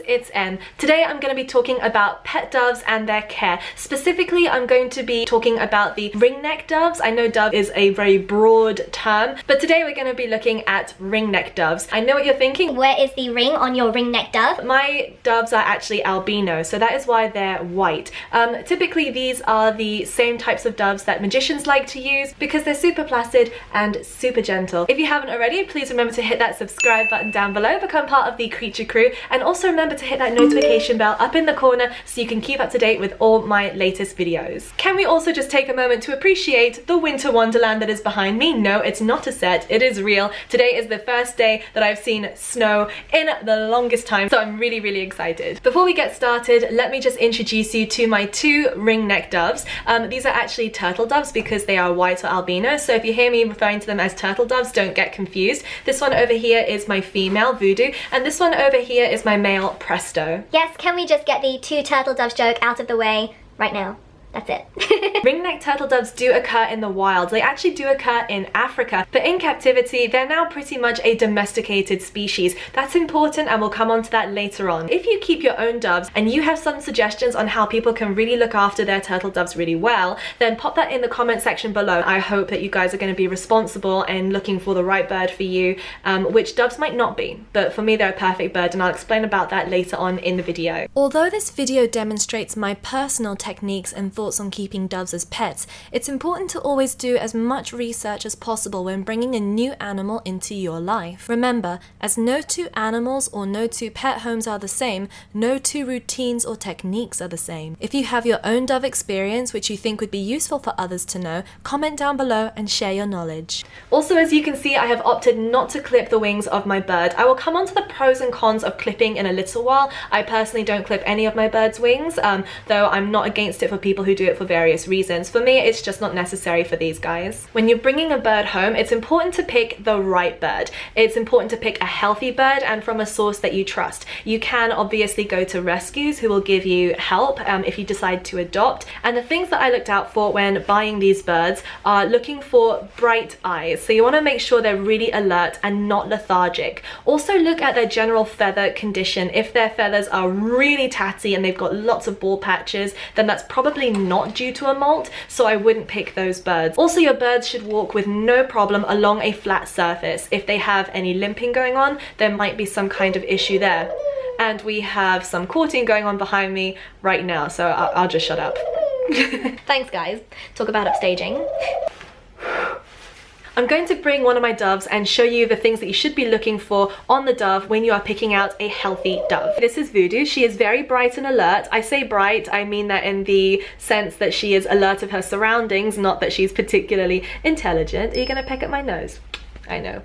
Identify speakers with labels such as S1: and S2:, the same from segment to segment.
S1: it's Em. Today I'm going to be talking about pet doves and their care. Specifically, I'm going to be talking about the ringneck doves. I know dove is a very broad term, but today we're going to be looking at ringneck doves. I know what you're thinking.
S2: Where is the ring on your ringneck dove?
S1: My doves are actually albino, so that is why they're white. Typically these are the same types of doves that magicians like to use because they're super placid and super gentle. If you haven't already, please remember to hit that subscribe button down below, become part of the creature crew, and also remember to hit that notification bell up in the corner so you can keep up to date with all my latest videos. Can we also just take a moment to appreciate the winter wonderland that is behind me? No, it's not a set, it is real. Today is the first day that I've seen snow in the longest time, so I'm really excited. Before we get started, let me just introduce you to my two ringneck doves. These are actually turtle doves because they are white or albino, so if you hear me referring to them as turtle doves, don't get confused. This one over here is my female, Voodoo, and this one over here is my male, Presto.
S2: Yes, can we just get the two turtle doves joke out of the way right now? That's it.
S1: Ringneck turtle doves do occur in the wild. They actually do occur in Africa, but in captivity, they're now pretty much a domesticated species. That's important, and we'll come on to that later on. If you keep your own doves and you have some suggestions on how people can really look after their turtle doves really well, then pop that in the comment section below. I hope that you guys are going to be responsible and looking for the right bird for you, which doves might not be, but for me they're a perfect bird, and I'll explain about that later on in the video. Although this video demonstrates my personal techniques and thoughts on keeping doves as pets, it's important to always do as much research as possible when bringing a new animal into your life. Remember, as no two animals or no two pet homes are the same, no two routines or techniques are the same. If you have your own dove experience which you think would be useful for others to know, comment down below and share your knowledge. Also, as you can see, I have opted not to clip the wings of my bird. I will come on to the pros and cons of clipping in a little while. I personally don't clip any of my bird's wings, though I'm not against it for people who do it for various reasons. For me, it's just not necessary for these guys. When you're bringing a bird home, it's important to pick the right bird. It's important to pick a healthy bird and from a source that you trust. You can obviously go to rescues who will give you help if you decide to adopt. And the things that I looked out for when buying these birds are looking for bright eyes. So you want to make sure they're really alert and not lethargic. Also look at their general feather condition. If their feathers are really tatty and they've got lots of bald patches, then that's probably not due to a molt, so I wouldn't pick those birds. Also, your birds should walk with no problem along a flat surface. If they have any limping going on, there might be some kind of issue there. And we have some courting going on behind me right now, so I'll just shut up.
S2: Thanks guys. Talk about upstaging.
S1: I'm going to bring one of my doves and show you the things that you should be looking for on the dove when you are picking out a healthy dove. This is Voodoo. She is very bright and alert. I say bright, I mean that in the sense that she is alert of her surroundings, not that she's particularly intelligent. Are you going to peck at my nose? I know.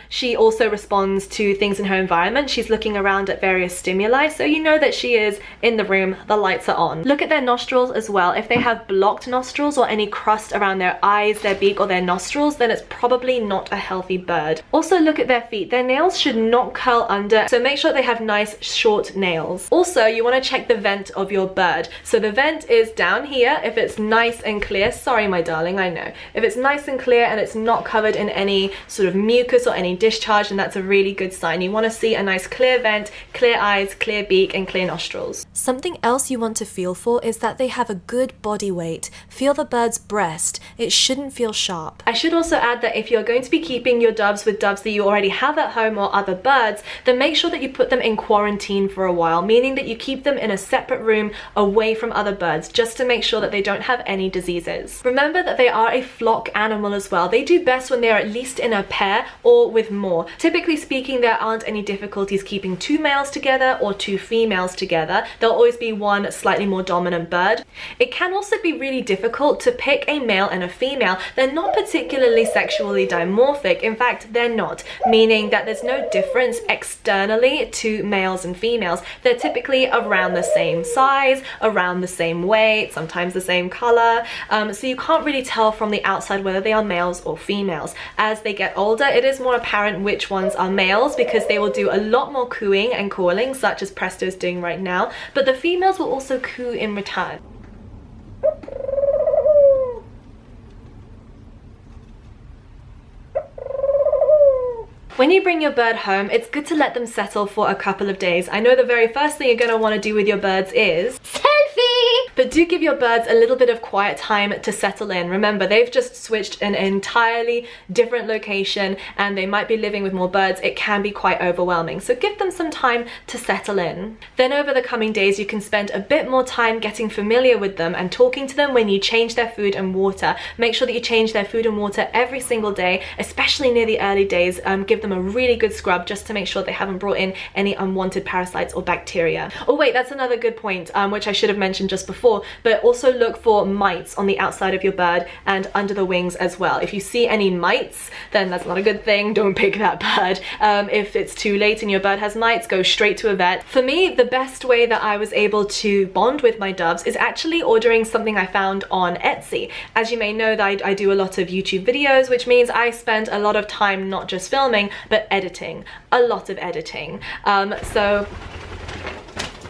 S1: She also responds to things in her environment. She's looking around at various stimuli, so you know that she is in the room, the lights are on. Look at their nostrils as well. If they have blocked nostrils or any crust around their eyes, their beak, or their nostrils, then it's probably not a healthy bird. Also look at their feet. Their nails should not curl under, so make sure they have nice short nails. Also, you want to check the vent of your bird. So the vent is down here. If it's nice and clear, sorry my darling, I know. If it's nice and clear and it's not covered in any sort of mucus or any discharge, and that's a really good sign. You want to see a nice clear vent, clear eyes, clear beak, and clear nostrils. Something else you want to feel for is that they have a good body weight. Feel the bird's breast. It shouldn't feel sharp. I should also add that if you're going to be keeping your doves with doves that you already have at home or other birds, then make sure that you put them in quarantine for a while, meaning that you keep them in a separate room away from other birds, just to make sure that they don't have any diseases. Remember that they are a flock animal as well. They do best when they are at least in a pair or with more. Typically speaking, there aren't any difficulties keeping two males together or two females together. There'll always be one slightly more dominant bird. It can also be really difficult to pick a male and a female. They're not particularly sexually dimorphic. In fact, they're not, meaning that there's no difference externally to males and females. They're typically around the same size, around the same weight, sometimes the same color. So you can't really tell from the outside whether they are males or females. As they get older, it is more apparent which ones are males because they will do a lot more cooing and calling, such as Presto's doing right now, but the females will also coo in return. When you bring your bird home, it's good to let them settle for a couple of days. I know the very first thing you're going to want to do with your birds is
S2: Selfie!
S1: But do give your birds a little bit of quiet time to settle in. Remember, they've just switched an entirely different location and they might be living with more birds. It can be quite overwhelming. So give them some time to settle in. Then over the coming days, you can spend a bit more time getting familiar with them and talking to them when you change their food and water. Make sure that you change their food and water every single day, especially near the early days. Give them a really good scrub just to make sure they haven't brought in any unwanted parasites or bacteria. Oh wait, that's another good point, which I should have mentioned just before, but also look for mites on the outside of your bird and under the wings as well. If you see any mites, then that's not a good thing. Don't pick that bird. If it's too late and your bird has mites, go straight to a vet. For me, the best way that I was able to bond with my doves is actually ordering something I found on Etsy. As you may know, that I do a lot of YouTube videos, which means I spend a lot of time not just filming, but editing. A lot of editing. So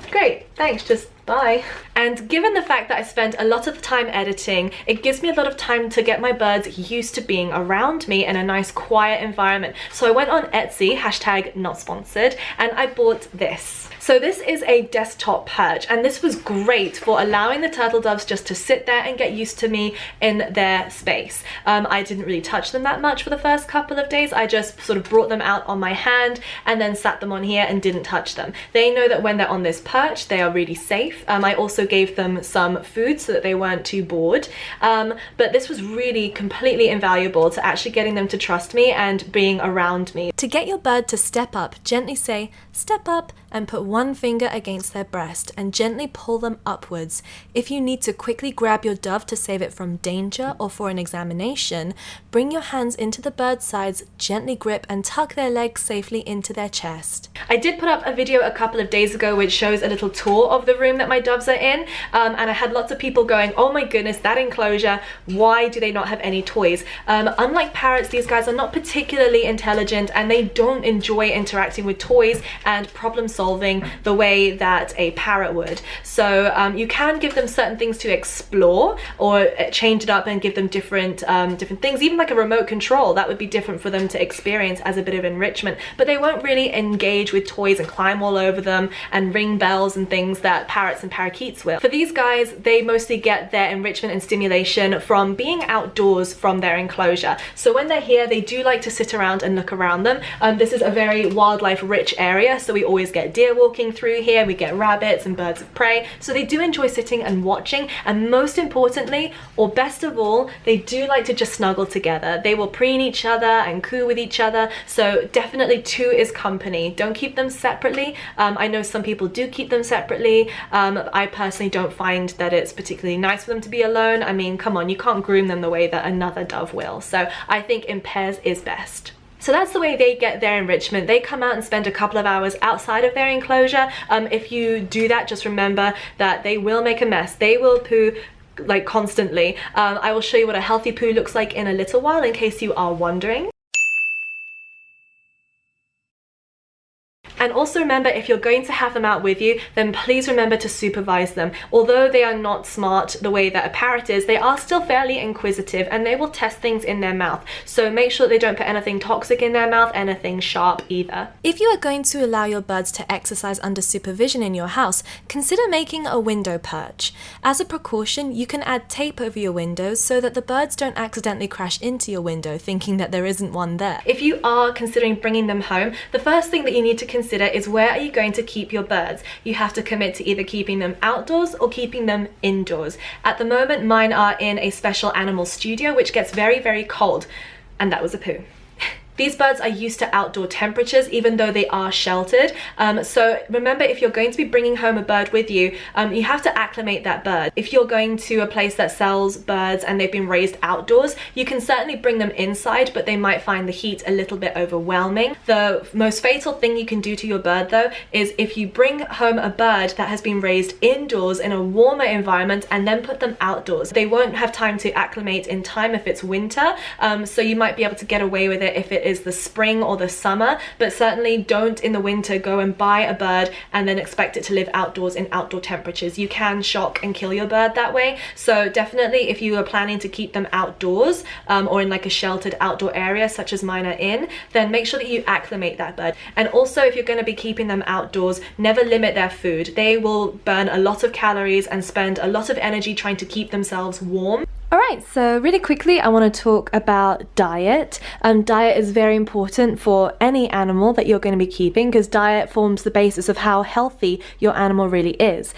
S1: great, thanks, just bye. And given the fact that I spend a lot of the time editing, it gives me a lot of time to get my birds used to being around me in a nice quiet environment. So I went on Etsy, hashtag not sponsored, and I bought this. So this is a desktop perch, and this was great for allowing the turtle doves just to sit there and get used to me in their space. I didn't really touch them that much for the first couple of days. I just sort of brought them out on my hand and then sat them on here and didn't touch them. They know that when they're on this perch, they are really safe. I also gave them some food so that they weren't too bored. But this was really completely invaluable to actually getting them to trust me and being around me. To get your bird to step up, gently say, "Step up," and put one finger against their breast and gently pull them upwards. If you need to quickly grab your dove to save it from danger or for an examination, bring your hands into the bird's sides, gently grip and tuck their legs safely into their chest. I did put up a video a couple of days ago which shows a little tour of the room that my doves are in, and I had lots of people going, "Oh my goodness, that enclosure, why do they not have any toys?" Unlike parrots, these guys are not particularly intelligent and they don't enjoy interacting with toys and problem solving the way that a parrot would. So you can give them certain things to explore or change it up and give them different things, even like a remote control. That would be different for them to experience as a bit of enrichment, but they won't really engage with toys and climb all over them and ring bells and things that parrots and parakeets will. For these guys, they mostly get their enrichment and stimulation from being outdoors from their enclosure. So when they're here, they do like to sit around and look around them. This is a very wildlife rich area, so we always get deer walking through here, we get rabbits and birds of prey, so they do enjoy sitting and watching, and most importantly, or best of all, they do like to just snuggle together. They will preen each other and coo with each other, so definitely two is company. Don't keep them separately. I know some people do keep them separately. I personally don't find that it's particularly nice for them to be alone. I mean, come on, you can't groom them the way that another dove will, so I think in pairs is best. So that's the way they get their enrichment. They come out and spend a couple of hours outside of their enclosure. If you do that, just remember that they will make a mess. They will poo like constantly. I will show you what a healthy poo looks like in a little while in case you are wondering. And also remember, if you're going to have them out with you, then please remember to supervise them. Although they are not smart the way that a parrot is, they are still fairly inquisitive and they will test things in their mouth. So make sure they don't put anything toxic in their mouth, anything sharp either. If you are going to allow your birds to exercise under supervision in your house, consider making a window perch. As a precaution, you can add tape over your windows so that the birds don't accidentally crash into your window thinking that there isn't one there. If you are considering bringing them home, the first thing that you need to consider is where are you going to keep your birds. You have to commit to either keeping them outdoors or keeping them indoors. At the moment, mine are in a special animal studio which gets very, very cold, and that was a poo. These birds are used to outdoor temperatures even though they are sheltered. So remember, if you're going to be bringing home a bird with you, you have to acclimate that bird. If you're going to a place that sells birds and they've been raised outdoors, you can certainly bring them inside, but they might find the heat a little bit overwhelming. The most fatal thing you can do to your bird though is if you bring home a bird that has been raised indoors in a warmer environment and then put them outdoors. They won't have time to acclimate in time if it's winter, so you might be able to get away with it if it is the spring or the summer, but certainly don't in the winter go and buy a bird and then expect it to live outdoors in outdoor temperatures. You can shock and kill your bird that way. So definitely if you are planning to keep them outdoors or in like a sheltered outdoor area such as mine are in, then make sure that you acclimate that bird. And also if you're going to be keeping them outdoors, never limit their food. They will burn a lot of calories and spend a lot of energy trying to keep themselves warm. Alright, so really quickly I want to talk about diet. Diet is very important for any animal that you're going to be keeping because diet forms the basis of how healthy your animal really is.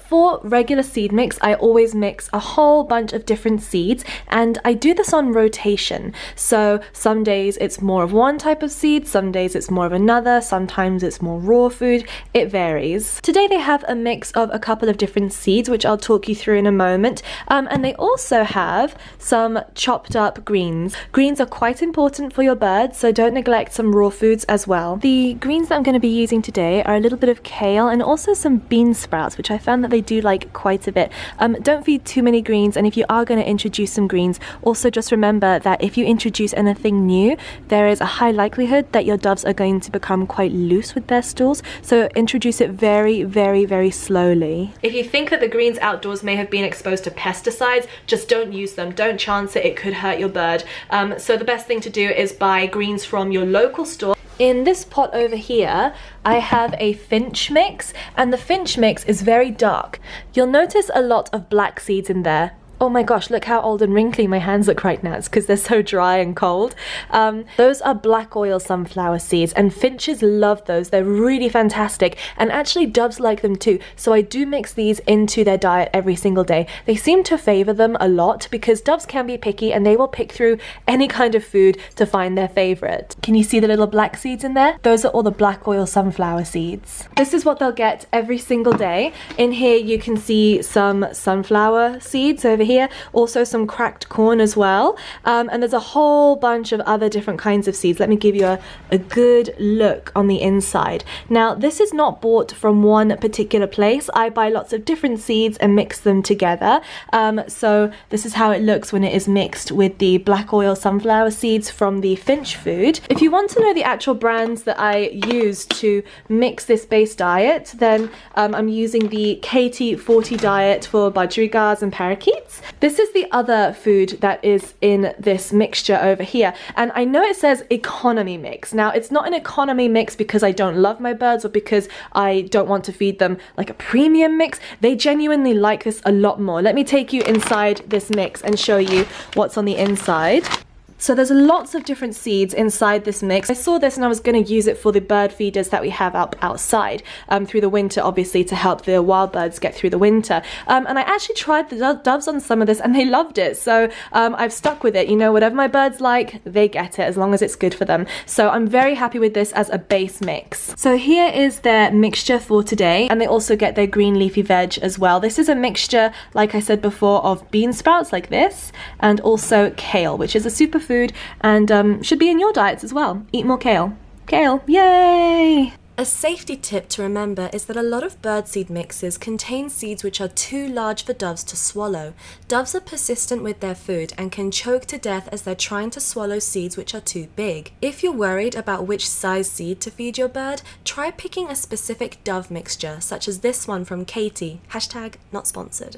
S1: For regular seed mix, I always mix a whole bunch of different seeds, and I do this on rotation. So some days it's more of one type of seed, some days it's more of another, sometimes it's more raw food, it varies. Today they have a mix of a couple of different seeds which I'll talk you through in a moment, and they also have some chopped up greens. Greens are quite important for your birds, so don't neglect some raw foods as well. The greens that I'm going to be using today are a little bit of kale and also some bean sprouts, which I found that they do like quite a bit. Don't feed too many greens, and if you are going to introduce some greens, also just remember that if you introduce anything new, there is a high likelihood that your doves are going to become quite loose with their stools, so introduce it very, very, very slowly. If you think that the greens outdoors may have been exposed to pesticides, just don't use them. Don't chance it could hurt your bird. So the best thing to do is buy greens from your local store. In this pot over here, I have a finch mix, and the finch mix is very dark. You'll notice a lot of black seeds in there. Oh my gosh, look how old and wrinkly my hands look right now. It's because they're so dry and cold. Those are black oil sunflower seeds, and finches love those. They're really fantastic, and actually doves like them too. So I do mix these into their diet every single day. They seem to favor them a lot because doves can be picky and they will pick through any kind of food to find their favorite. Can you see the little black seeds in there? Those are all the black oil sunflower seeds. This is what they'll get every single day. In here you can see some sunflower seeds over here. Also some cracked corn as well, and there's a whole bunch of other different kinds of seeds. Let me give you a good look on the inside. Now this is not bought from one particular place. I buy lots of different seeds and mix them together, so this is how it looks when it is mixed with the black oil sunflower seeds from the finch food. If you want to know the actual brands that I use to mix this base diet, then I'm using the Katie 40 diet for budgerigars and parakeets. This is the other food that is in this mixture over here, and I know it says economy mix. Now it's not an economy mix because I don't love my birds or because I don't want to feed them like a premium mix. They genuinely like this a lot more. Let me take you inside this mix and show you what's on the inside. So there's lots of different seeds inside this mix. I saw this and I was going to use it for the bird feeders that we have up outside through the winter, obviously, to help the wild birds get through the winter. And I actually tried the doves on some of this and they loved it. So I've stuck with it. You know, whatever my birds like, they get it as long as it's good for them. So I'm very happy with this as a base mix. So here is their mixture for today. And they also get their green leafy veg as well. This is a mixture, like I said before, of bean sprouts like this and also kale, which is a superfood and should be in your diets as well. Eat more kale. Kale, yay!
S3: A safety tip to remember is that a lot of birdseed mixes contain seeds which are too large for doves to swallow. Doves are persistent with their food and can choke to death as they're trying to swallow seeds which are too big. If you're worried about which size seed to feed your bird, try picking a specific dove mixture, such as this one from Katie, #not-sponsored.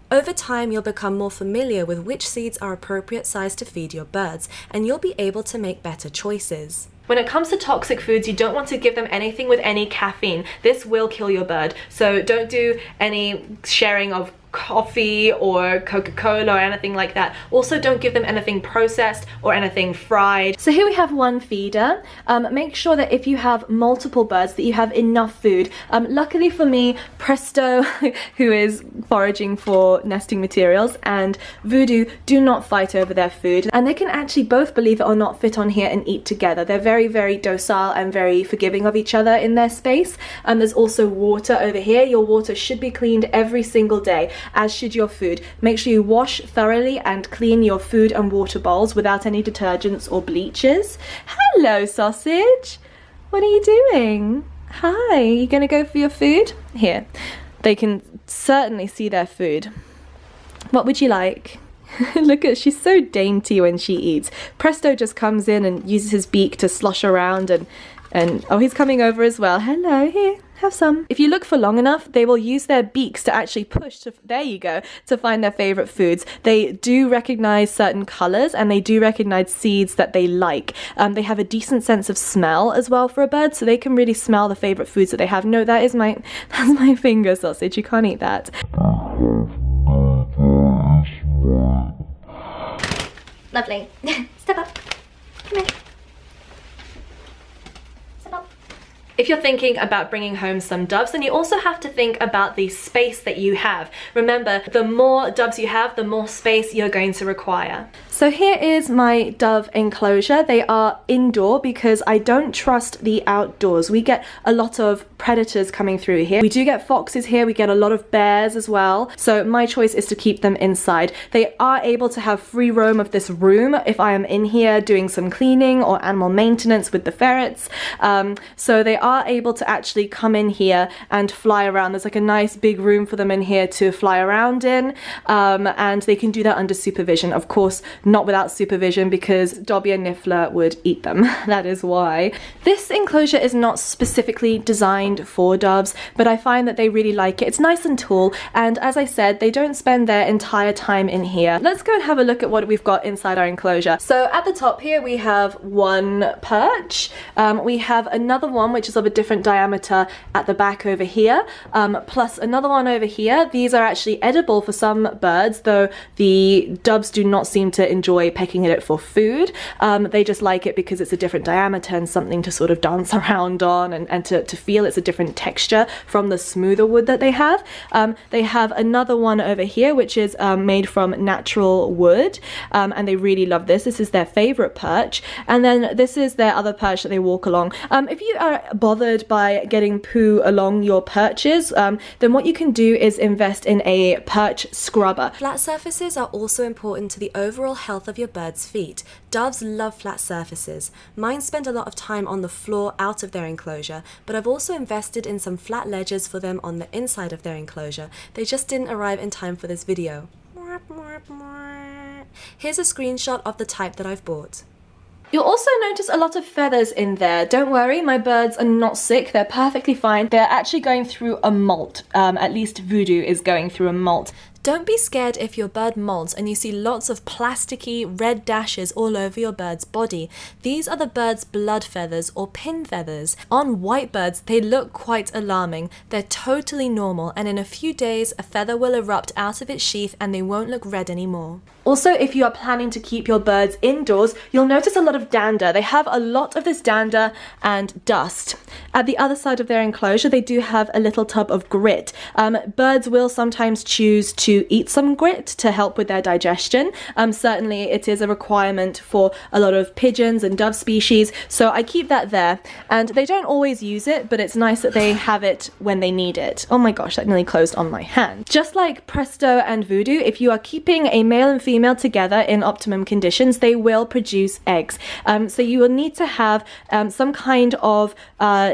S3: Over time, you'll become more familiar with which seeds are appropriate size to feed your birds, and you'll be able to make better choices.
S1: When it comes to toxic foods, you don't want to give them anything with any caffeine. This will kill your bird. So don't do any sharing of coffee or Coca-Cola or anything like that. Also, don't give them anything processed or anything fried. So here we have one feeder. Make sure that if you have multiple birds that you have enough food. Luckily for me, Presto, who is foraging for nesting materials, and Voodoo do not fight over their food, and they can actually both, believe it or not, fit on here and eat together. They're very, very docile and very forgiving of each other in their space. There's also water over here. Your water should be cleaned every single day, as should your food. Make sure you wash thoroughly and clean your food and water bowls without any detergents or bleaches. Hello, Sausage. What are you doing? Hi, you gonna go for your food? Here, they can certainly see their food. What would you like? Look at, she's so dainty when she eats. Presto just comes in and uses his beak to slosh around and oh, he's coming over as well. Hello, here, have some. If you look for long enough, they will use their beaks to actually push to, there you go, to find their favorite foods. They do recognize certain colors and they do recognize seeds that they like. They have a decent sense of smell as well for a bird, so they can really smell the favorite foods that they have. No, that's my finger sausage. You can't eat that.
S2: Lovely. Step up. Come here. Step up.
S1: If you're thinking about bringing home some doves, then you also have to think about the space that you have. Remember, the more doves you have, the more space you're going to require. So here is my dove enclosure. They are indoor because I don't trust the outdoors. We get a lot of predators coming through here. We do get foxes here, we get a lot of bears as well. So my choice is to keep them inside. They are able to have free roam of this room if I am in here doing some cleaning or animal maintenance with the ferrets. So they are able to actually come in here and fly around. There's like a nice big room for them in here to fly around in, and they can do that under supervision. Of course, not without supervision because Dobby and Niffler would eat them. That is why. This enclosure is not specifically designed for doves, but I find that they really like it. It's nice and tall, and as I said, they don't spend their entire time in here. Let's go and have a look at what we've got inside our enclosure. So at the top here we have one perch. We have another one which is of a different diameter at the back over here, plus another one over here. These are actually edible for some birds, though the doves do not seem to enjoy pecking at it for food. They just like it because it's a different diameter and something to sort of dance around on and to feel it's a different texture from the smoother wood that they have. They have another one over here which is made from natural wood, and they really love this. This is their favorite perch, and then this is their other perch that they walk along. If you are bothered by getting poo along your perches, then what you can do is invest in a perch scrubber.
S3: Flat surfaces are also important to the overall health of your bird's feet. Doves love flat surfaces. Mine spend a lot of time on the floor out of their enclosure, but I've also invested in some flat ledges for them on the inside of their enclosure. They just didn't arrive in time for this video. Here's a screenshot of the type that I've bought.
S1: You'll also notice a lot of feathers in there. Don't worry, my birds are not sick. They're perfectly fine. They're actually going through a molt. At least Voodoo is going through a molt.
S3: Don't be scared if your bird molts and you see lots of plasticky red dashes all over your bird's body. These are the bird's blood feathers or pin feathers. On white birds, they look quite alarming. They're totally normal, and in a few days, a feather will erupt out of its sheath and they won't look red anymore.
S1: Also, if you are planning to keep your birds indoors, you'll notice a lot of dander. They have a lot of this dander and dust. At the other side of their enclosure, they do have a little tub of grit. Birds will sometimes choose to eat some grit to help with their digestion. Certainly, it is a requirement for a lot of pigeons and dove species, so I keep that there. And they don't always use it, but it's nice that they have it when they need it. Oh my gosh, that nearly closed on my hand. Just like Presto and Voodoo, if you are keeping a male and female together in optimum conditions, they will produce eggs. So you will need to have some kind of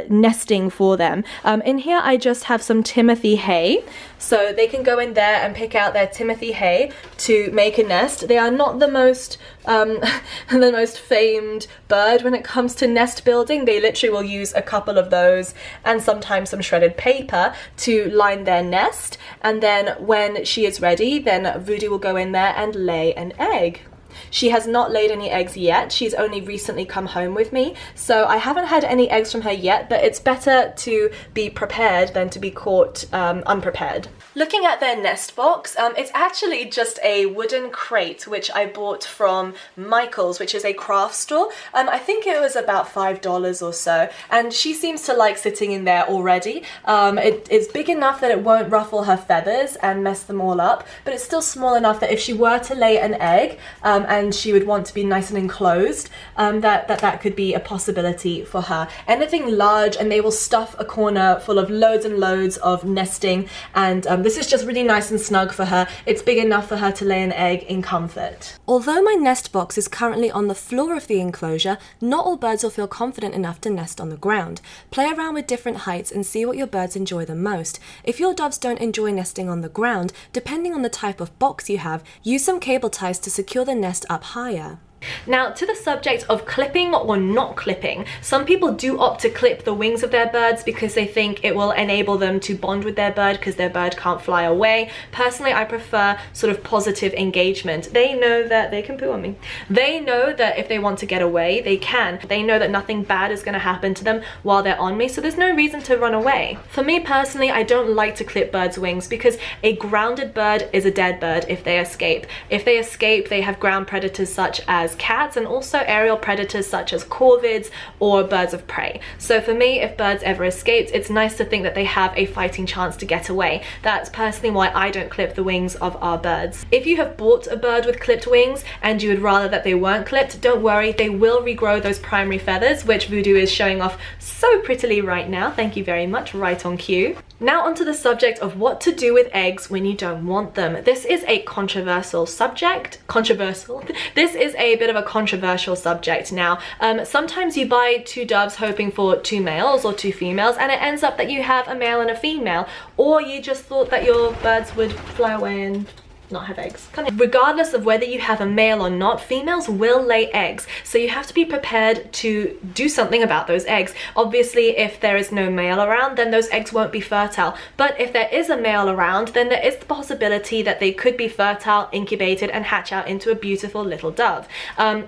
S1: nesting for them. In here I just have some Timothy hay, so they can go in there and pick out their Timothy hay to make a nest. They are not the most the most famed bird when it comes to nest building. They literally will use a couple of those and sometimes some shredded paper to line their nest, and then when she is ready, then Voodoo will go in there and lay an egg. She has not laid any eggs yet. She's only recently come home with me, so I haven't had any eggs from her yet, but it's better to be prepared than to be caught unprepared. Looking at their nest box, it's actually just a wooden crate which I bought from Michael's, which is a craft store. I think it was about $5 or so, and she seems to like sitting in there already. It is big enough that it won't ruffle her feathers and mess them all up, but it's still small enough that if she were to lay an egg, and she would want to be nice and enclosed, that could be a possibility for her. Anything large and they will stuff a corner full of loads and loads of nesting, and this is just really nice and snug for her. It's big enough for her to lay an egg in comfort.
S3: Although my nest box is currently on the floor of the enclosure, not all birds will feel confident enough to nest on the ground. Play around with different heights and see what your birds enjoy the most. If your doves don't enjoy nesting on the ground, depending on the type of box you have, use some cable ties to secure the nest up higher.
S1: Now, to the subject of clipping or not clipping, some people do opt to clip the wings of their birds because they think it will enable them to bond with their bird because their bird can't fly away. Personally, I prefer sort of positive engagement. They know that they can poo on me. They know that if they want to get away, they can. They know that nothing bad is going to happen to them while they're on me, so there's no reason to run away. For me personally, I don't like to clip birds' wings because a grounded bird is a dead bird if they escape. If they escape, they have ground predators such as cats and also aerial predators such as corvids or birds of prey. So for me, if birds ever escaped, it's nice to think that they have a fighting chance to get away. That's personally why I don't clip the wings of our birds. If you have bought a bird with clipped wings and you would rather that they weren't clipped, don't worry, they will regrow those primary feathers, which Voodoo is showing off so prettily right now. Thank you very much, right on cue. Now onto the subject of what to do with eggs when you don't want them. This is a controversial subject. This is a bit of a controversial subject now. Sometimes you buy 2 doves hoping for 2 males or 2 females, and it ends up that you have a male and a female, or you just thought that your birds would fly away and not have eggs. Regardless of whether you have a male or not, females will lay eggs, so you have to be prepared to do something about those eggs. Obviously, if there is no male around, then those eggs won't be fertile, but if there is a male around, then there is the possibility that they could be fertile, incubated, and hatch out into a beautiful little dove.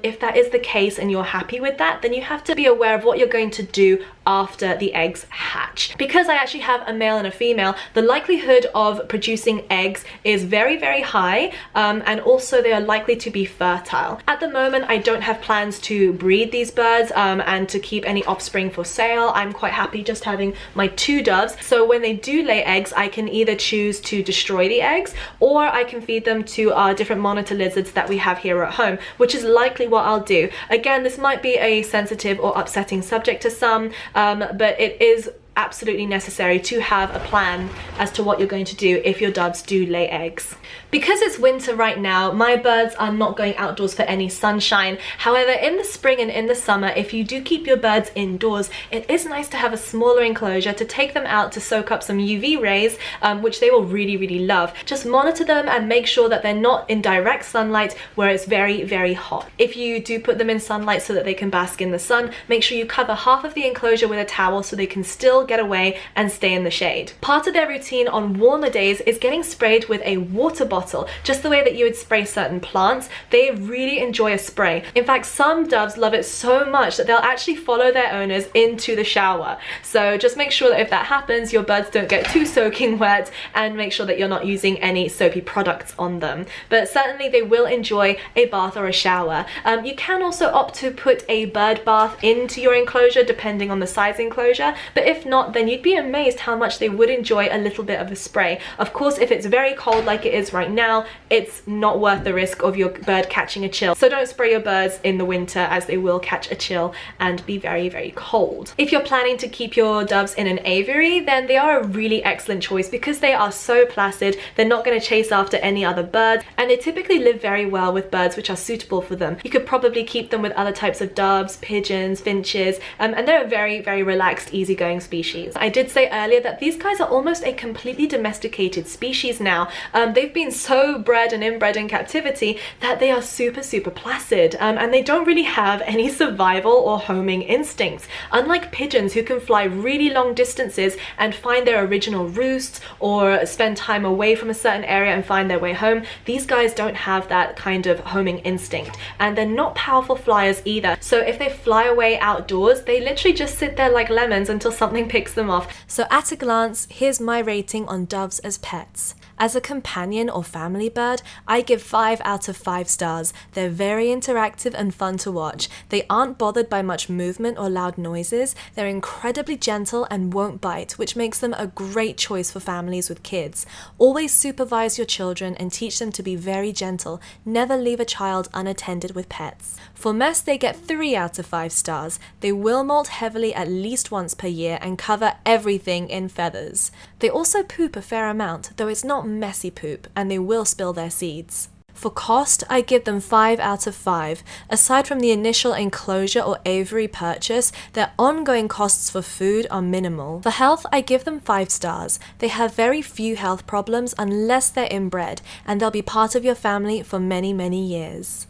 S1: If that is the case and you're happy with that, then you have to be aware of what you're going to do after the eggs hatch. Because I actually have a male and a female, the likelihood of producing eggs is very, very high, and also they are likely to be fertile. At the moment, I don't have plans to breed these birds and to keep any offspring for sale. I'm quite happy just having my 2 doves, so when they do lay eggs, I can either choose to destroy the eggs or I can feed them to our different monitor lizards that we have here at home, which is likely what I'll do. Again, this might be a sensitive or upsetting subject to some, but it is absolutely necessary to have a plan as to what you're going to do if your doves do lay eggs. Because it's winter right now, my birds are not going outdoors for any sunshine. However, in the spring and in the summer, if you do keep your birds indoors, it is nice to have a smaller enclosure to take them out to soak up some UV rays, which they will really, really love. Just monitor them and make sure that they're not in direct sunlight where it's very, very hot. If you do put them in sunlight so that they can bask in the sun, make sure you cover half of the enclosure with a towel so they can still get away and stay in the shade. Part of their routine on warmer days is getting sprayed with a water bottle, just the way that you would spray certain plants. They really enjoy a spray. In fact, some doves love it so much that they'll actually follow their owners into the shower. So just make sure that if that happens, your birds don't get too soaking wet, and make sure that you're not using any soapy products on them. But certainly they will enjoy a bath or a shower. You can also opt to put a bird bath into your enclosure depending on the size enclosure, but if not, then you'd be amazed how much they would enjoy a little bit of a spray. Of course, if it's very cold like it is right now, it's not worth the risk of your bird catching a chill. So don't spray your birds in the winter, as they will catch a chill and be very, very cold. If you're planning to keep your doves in an aviary, then they are a really excellent choice because they are so placid. They're not going to chase after any other birds, and they typically live very well with birds which are suitable for them. You could probably keep them with other types of doves, pigeons, finches, and they're a very, very relaxed, easygoing species. I did say earlier that these guys are almost a completely domesticated species now. They've been so bred and inbred in captivity that they are super, super placid, and they don't really have any survival or homing instincts. Unlike pigeons, who can fly really long distances and find their original roosts or spend time away from a certain area and find their way home, these guys don't have that kind of homing instinct, and they're not powerful flyers either. So if they fly away outdoors, they literally just sit there like lemons until something picks them off.
S3: So at a glance, here's my rating on doves as pets. As a companion or family bird, I give 5 out of 5 stars. They're very interactive and fun to watch. They aren't bothered by much movement or loud noises. They're incredibly gentle and won't bite, which makes them a great choice for families with kids. Always supervise your children and teach them to be very gentle. Never leave a child unattended with pets. For mess, they get 3 out of 5 stars. They will molt heavily at least once per year and cover everything in feathers. They also poop a fair amount, though it's not messy poop, and they will spill their seeds. For cost, I give them 5 out of 5. Aside from the initial enclosure or aviary purchase, their ongoing costs for food are minimal. For health, I give them 5 stars. They have very few health problems unless they're inbred, and they'll be part of your family for many, many years.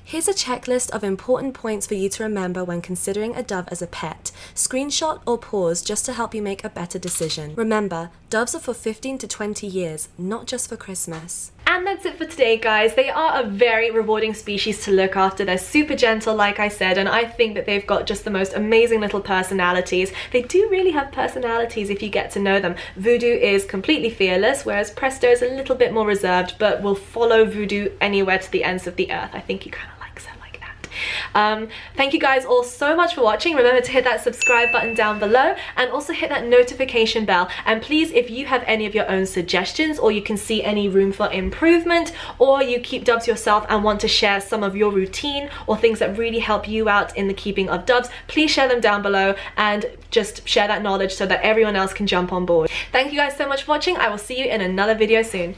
S3: Here's a checklist of important points for you to remember when considering a dove as a pet. Screenshot or pause just to help you make a better decision. Remember, doves are for 15 to 20 years, not just for Christmas.
S1: And that's it for today, guys. They are a very rewarding species to look after. They're super gentle, like I said, and I think that they've got just the most amazing little personalities. They do really have personalities if you get to know them. Voodoo is completely fearless, whereas Presto is a little bit more reserved, but will follow Voodoo anywhere to the ends of the earth. I think you kind of likes her like that. Thank you guys all so much for watching. Remember to hit that subscribe button down below and also hit that notification bell. And please, if you have any of your own suggestions, or you can see any room for improvement, or you keep doves yourself and want to share some of your routine or things that really help you out in the keeping of doves, please share them down below and just share that knowledge so that everyone else can jump on board. Thank you guys so much for watching. I will see you in another video soon.